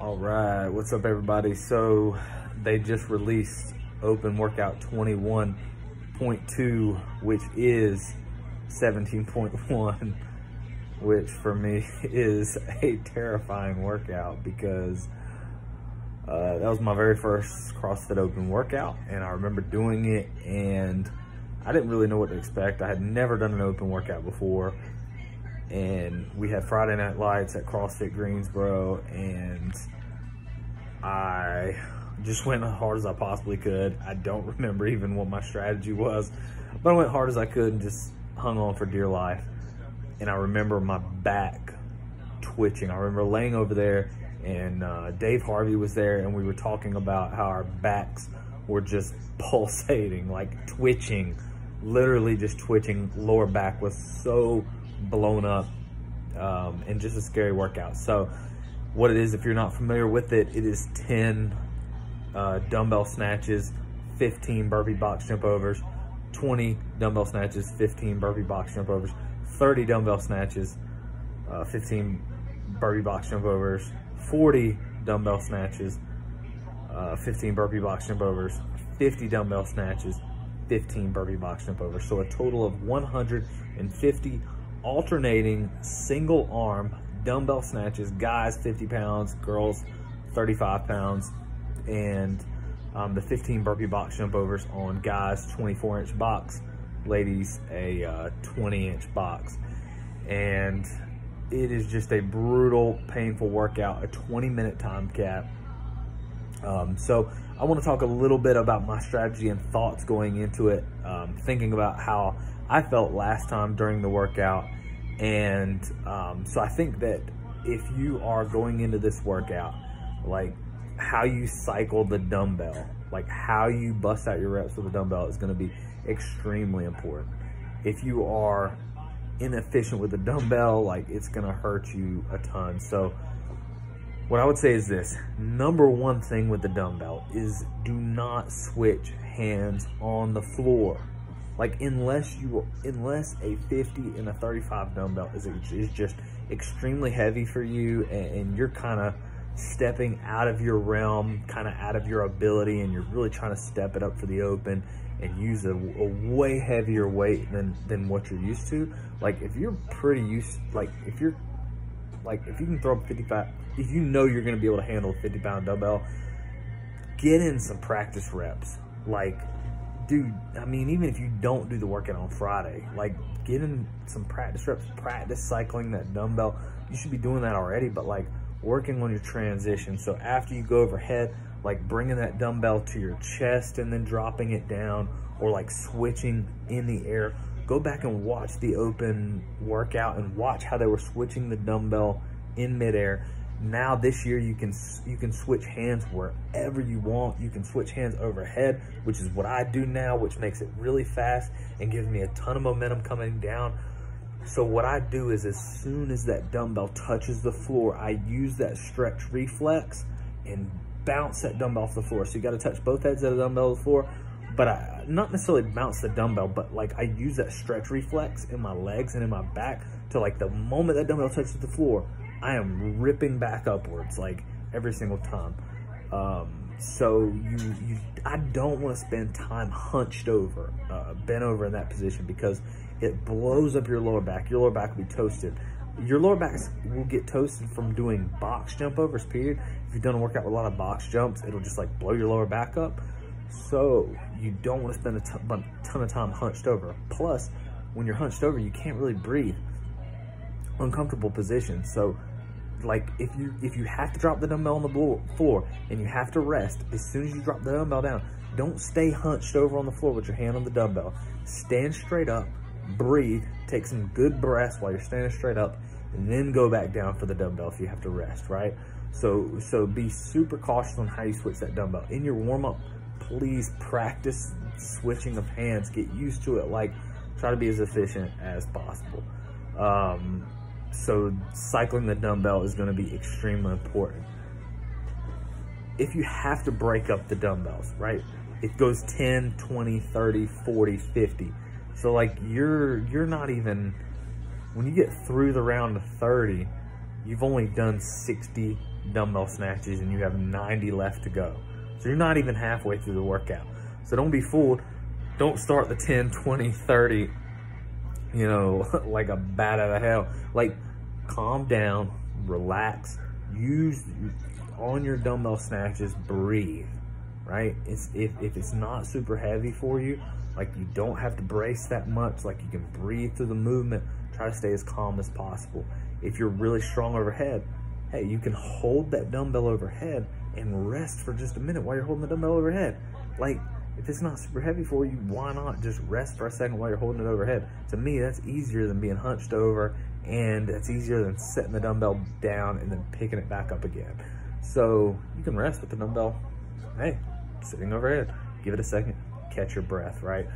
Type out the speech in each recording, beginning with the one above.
All right, what's up everybody? So they just released Open Workout 21.2, which is 17.1, which for me is a terrifying workout because that was my very first CrossFit Open workout, and I remember doing it and I didn't really know what to expect. I had never done an open workout before, and we had Friday Night Lights at CrossFit Greensboro, and I just went as hard as I possibly could. I don't remember even what my strategy was, but I went hard as I could and just hung on for dear life. And I remember my back twitching. I remember laying over there, and Dave Harvey was there, and we were talking about how our backs were just pulsating, like twitching, literally just twitching. Lower back was so blown up, and just a scary workout. So what it is, if you're not familiar with it, it is 10 dumbbell snatches, 15 burpee box jump overs, 20 dumbbell snatches, 15 burpee box jump overs, 30 dumbbell snatches, 15 burpee box jump overs, 40 dumbbell snatches, 15 burpee box jump overs, 50 dumbbell snatches, 15 burpee box jump overs. So a total of 150 alternating single arm dumbbell snatches. Guys 50 pounds, girls 35 pounds, and the 15 burpee box jump overs on guys, 24-inch box, ladies a 20-inch box. And it is just a brutal, painful workout, a 20-minute time cap. So I want to talk a little bit about my strategy and thoughts going into it, thinking about how I felt last time during the workout. And so I think that if you are going into this workout, like how you cycle the dumbbell, like how you bust out your reps with the dumbbell is going to be extremely important. If you are inefficient with the dumbbell, like it's going to hurt you a ton. So what I would say is this: number one thing with the dumbbell is do not switch hands on the floor. Like unless a 50 and a 35 dumbbell is just extremely heavy for you, and you're kind of stepping out of your realm, kind of out of your ability, and you're really trying to step it up for the open and use a way heavier weight than what you're used to. Like if you're pretty used, if you can throw up 55, if you know you're going to be able to handle a 50-pound dumbbell, get in some practice reps. Like, dude, I mean, even if you don't do the workout on Friday, like get in some practice reps, practice cycling that dumbbell. You should be doing that already, but like working on your transition. So after you go overhead, like bringing that dumbbell to your chest and then dropping it down, or like switching in the air. Go back and watch the open workout and watch how they were switching the dumbbell in midair. Now this year you can switch hands wherever you want. You can switch hands overhead, which is what I do now, which makes it really fast and gives me a ton of momentum coming down. So what I do is, as soon as that dumbbell touches the floor, I use that stretch reflex and bounce that dumbbell off the floor. So you got to touch both heads of the dumbbell to the floor, but I not necessarily bounce the dumbbell, but like I use that stretch reflex in my legs and in my back to, like, the moment that dumbbell touches the floor, I am ripping back upwards, like every single time. So I don't want to spend time hunched over, bent over in that position, because it blows up your lower back. Your lower back will be toasted. Your lower backs will get toasted from doing box jump overs, period. If you've done a workout with a lot of box jumps, it'll just like blow your lower back up. So you don't want to spend a ton of time hunched over. Plus, when you're hunched over, you can't really breathe. Uncomfortable position. So like if you have to drop the dumbbell on the floor and you have to rest, as soon as you drop the dumbbell down, don't stay hunched over on the floor with your hand on the dumbbell. Stand straight up, breathe, take some good breaths while you're standing straight up, and then go back down for the dumbbell if you have to rest, right? So be super cautious on how you switch that dumbbell. In your warm-up, please practice switching of hands. Get used to it. Like, try to be as efficient as possible. So cycling the dumbbell is going to be extremely important. If you have to break up the dumbbells, right? It goes 10, 20, 30, 40, 50. So like you're not even, when you get through the round of 30, you've only done 60 dumbbell snatches and you have 90 left to go. So you're not even halfway through the workout. So don't be fooled. Don't start the 10, 20, 30, you know, like a bat out of hell. Like, calm down, relax, use on your dumbbell snatches, breathe, right? If it's not super heavy for you, like you don't have to brace that much, like you can breathe through the movement, try to stay as calm as possible. If you're really strong overhead, hey, you can hold that dumbbell overhead and rest for just a minute while you're holding the dumbbell overhead. Like, if it's not super heavy for you, why not just rest for a second while you're holding it overhead? To me, that's easier than being hunched over, and that's easier than setting the dumbbell down and then picking it back up again. So you can rest with the dumbbell, hey, sitting overhead. Give it a second, catch your breath, right?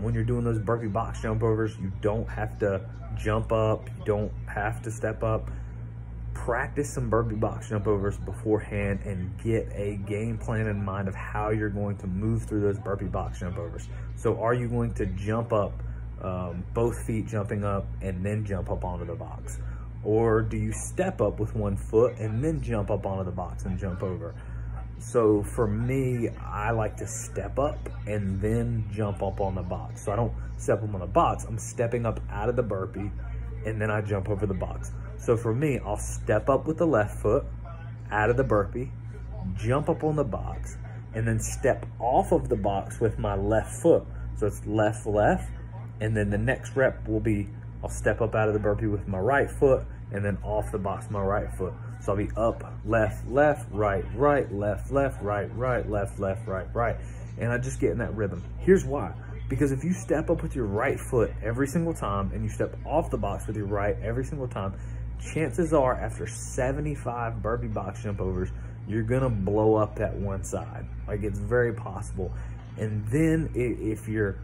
When you're doing those burpee box jump overs, you don't have to jump up, you don't have to step up. Practice some burpee box jump overs beforehand and get a game plan in mind of how you're going to move through those burpee box jump overs. So are you going to jump up, both feet jumping up and then jump up onto the box? Or do you step up with one foot and then jump up onto the box and jump over? So for me, I like to step up and then jump up on the box. So I don't step up on the box, I'm stepping up out of the burpee and then I jump over the box. So for me, I'll step up with the left foot out of the burpee, jump up on the box, and then step off of the box with my left foot. So it's left, left, and then the next rep will be, I'll step up out of the burpee with my right foot, and then off the box, my right foot. So I'll be up, left, left, right, right, left, left, right, right, left, left, right, right. And I just get in that rhythm. Here's why. Because if you step up with your right foot every single time, and you step off the box with your right every single time, chances are after 75 burpee box jump overs, you're gonna blow up that one side. Like, it's very possible. And then if you're,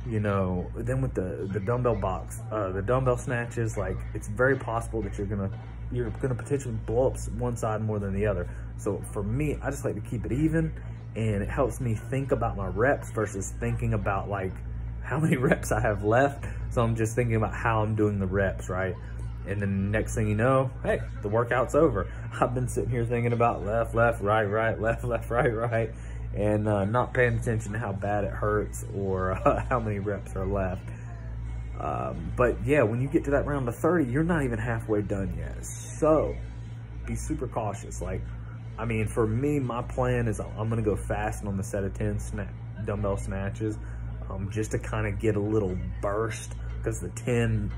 you know, then with the dumbbell box, the dumbbell snatches, like, it's very possible that you're gonna potentially blow up one side more than the other. So for me, I just like to keep it even, and it helps me think about my reps versus thinking about like how many reps I have left. So I'm just thinking about how I'm doing the reps, right? And then next thing you know, hey, the workout's over. I've been sitting here thinking about left, left, right, right, left, left, right, right, and not paying attention to how bad it hurts or how many reps are left. But yeah, when you get to that round of 30, you're not even halfway done yet. So be super cautious. Like, I mean, for me, my plan is I'm gonna go fast on the set of 10 dumbbell snatches, just to kind of get a little burst, because the 10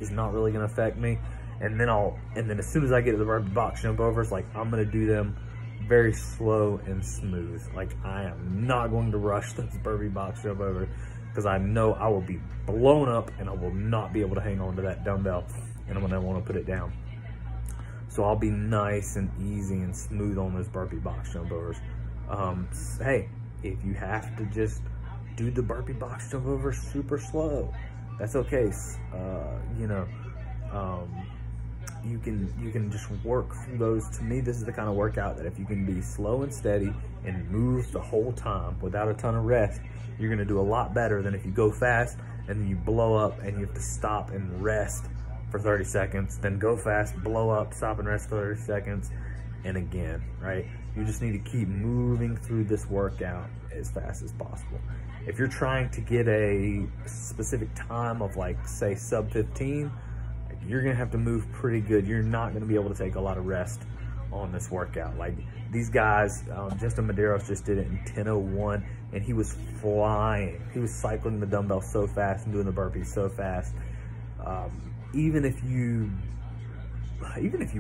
is not really gonna affect me. And then as soon as I get to the burpee box jump overs, like, I'm gonna do them very slow and smooth. Like, I am not going to rush those burpee box jump overs, because I know I will be blown up and I will not be able to hang on to that dumbbell, and I'm gonna wanna put it down. So I'll be nice and easy and smooth on those burpee box jump overs. Hey, if you have to just do the burpee box jump overs super slow, that's okay. You know, you can just work through those. To me, this is the kind of workout that if you can be slow and steady and move the whole time without a ton of rest, you're gonna do a lot better than if you go fast and then you blow up and you have to stop and rest for 30 seconds, then go fast, blow up, stop and rest for 30 seconds, and again, right? You just need to keep moving through this workout as fast as possible. If you're trying to get a specific time of, like, say, sub 15, you're gonna have to move pretty good. You're not gonna be able to take a lot of rest on this workout. Like, these guys, Justin Medeiros just did it in 10:01, and he was flying. He was cycling the dumbbell so fast and doing the burpees so fast. Even if you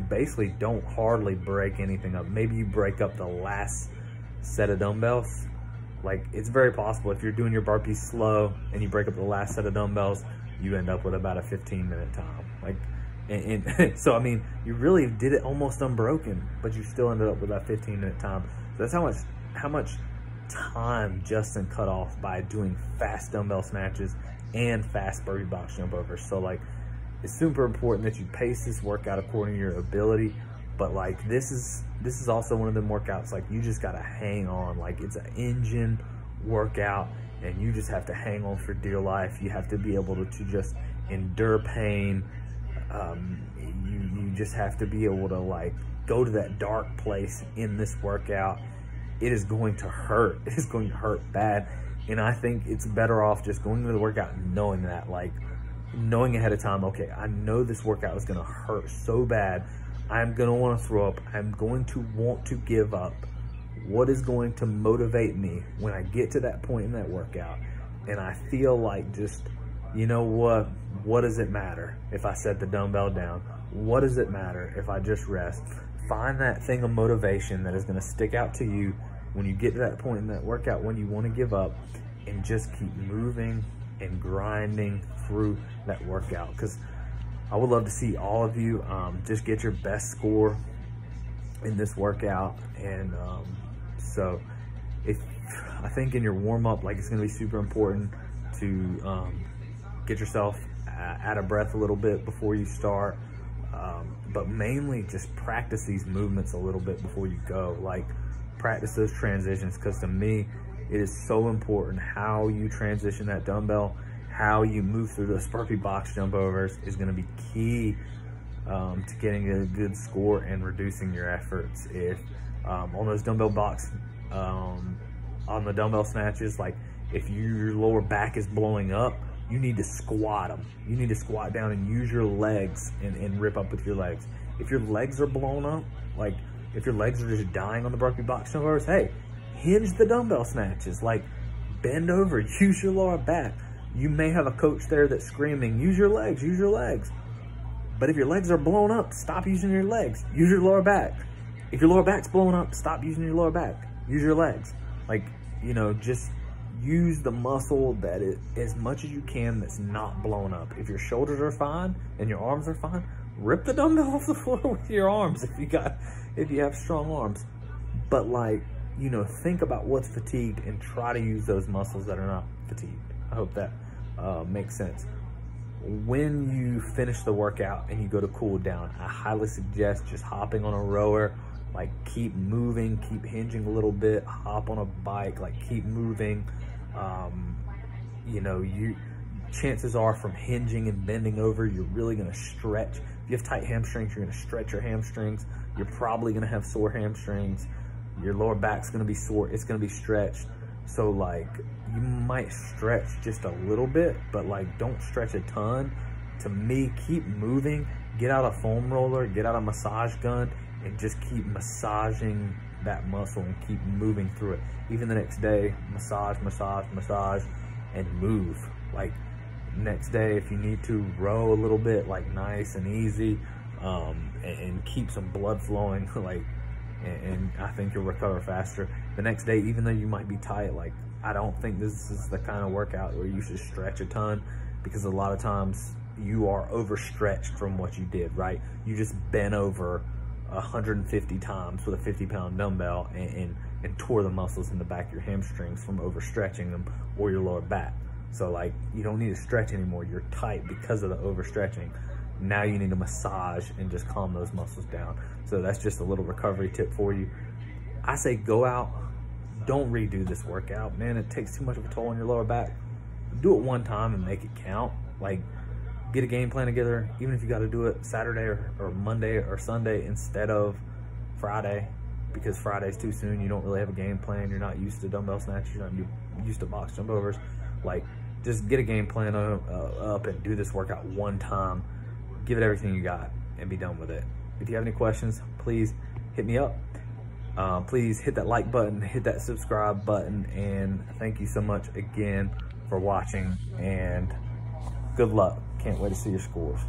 basically don't hardly break anything up, maybe you break up the last set of dumbbells, like, it's very possible if you're doing your burpees slow and you break up the last set of dumbbells, you end up with about a 15-minute time. Like, and so, I mean, you really did it almost unbroken, but you still ended up with that 15-minute time. So that's how much time Justin cut off by doing fast dumbbell snatches and fast burpee box jump overs. So, like, it's super important that you pace this workout according to your ability, but, like, this is also one of them workouts, like, you just gotta hang on. Like, it's an engine workout, and you just have to hang on for dear life. You have to be able to just endure pain. You just have to be able to like go to that dark place in this workout. It is going to hurt. It is going to hurt bad. And I think it's better off just going into the workout and knowing that, like knowing ahead of time, okay, I know this workout is gonna hurt so bad. I'm gonna wanna throw up. I'm going to want to give up. What is going to motivate me when I get to that point in that workout and I feel like just, you know what does it matter if I set the dumbbell down? What does it matter if I just rest? Find that thing of motivation that is gonna stick out to you when you get to that point in that workout when you wanna give up, and just keep moving and grinding through that workout. Because I would love to see all of you just get your best score in this workout. And so I think in your warm-up, like, it's gonna be super important to get yourself out of breath a little bit before you start, but mainly just practice these movements a little bit before you go. Like, practice those transitions, because to me it is so important how you transition that dumbbell. How you move through those burpee box jump overs is going to be key to getting a good score and reducing your efforts. If on those dumbbell box, on the dumbbell snatches, like if your lower back is blowing up, you need to squat them. You need to squat down and use your legs and rip up with your legs. If your legs are blown up, like if your legs are just dying on the burpee box jump overs, hey, hinge the dumbbell snatches. Like, bend over, use your lower back. You may have a coach there that's screaming, use your legs, use your legs. But if your legs are blown up, stop using your legs, use your lower back. If your lower back's blown up, stop using your lower back, use your legs. Like, you know, just use the muscle that is, as much as you can, that's not blown up. If your shoulders are fine and your arms are fine, rip the dumbbell off the floor with your arms if you have strong arms. But, like, you know, think about what's fatigued and try to use those muscles that are not fatigued. I hope that makes sense. When you finish the workout and you go to cool down, I highly suggest just hopping on a rower. Like, keep moving, keep hinging a little bit, hop on a bike, like keep moving. You know, chances are from hinging and bending over, you're really gonna stretch. If you have tight hamstrings, you're gonna stretch your hamstrings. You're probably gonna have sore hamstrings. Your lower back's gonna be sore, it's gonna be stretched. So, like, you might stretch just a little bit, but like, don't stretch a ton. To me, keep moving, get out a foam roller, get out a massage gun, and just keep massaging that muscle and keep moving through it. Even the next day, massage, massage, massage, and move. Like, next day, if you need to, row a little bit, like nice and easy, and keep some blood flowing, like, and I think you'll recover faster. The next day, even though you might be tight, like, I don't think this is the kind of workout where you should stretch a ton, because a lot of times you are overstretched from what you did, right? You just bent over 150 times with a 50-pound dumbbell and tore the muscles in the back of your hamstrings from overstretching them, or your lower back. So, like, you don't need to stretch anymore. You're tight because of the overstretching. Now you need to massage and just calm those muscles down. So that's just a little recovery tip for you. I say go out, don't redo this workout. Man, it takes too much of a toll on your lower back. Do it one time and make it count. Like, get a game plan together, even if you got to do it Saturday or Monday or Sunday instead of Friday, because Friday's too soon. You don't really have a game plan. You're not used to dumbbell snatches. You're not used to box jump overs. Like, just get a game plan up and do this workout one time. Give it everything you got and be done with it. If you have any questions, please hit me up. Please hit that like button, hit that subscribe button, and thank you so much again for watching, and good luck. Can't wait to see your scores.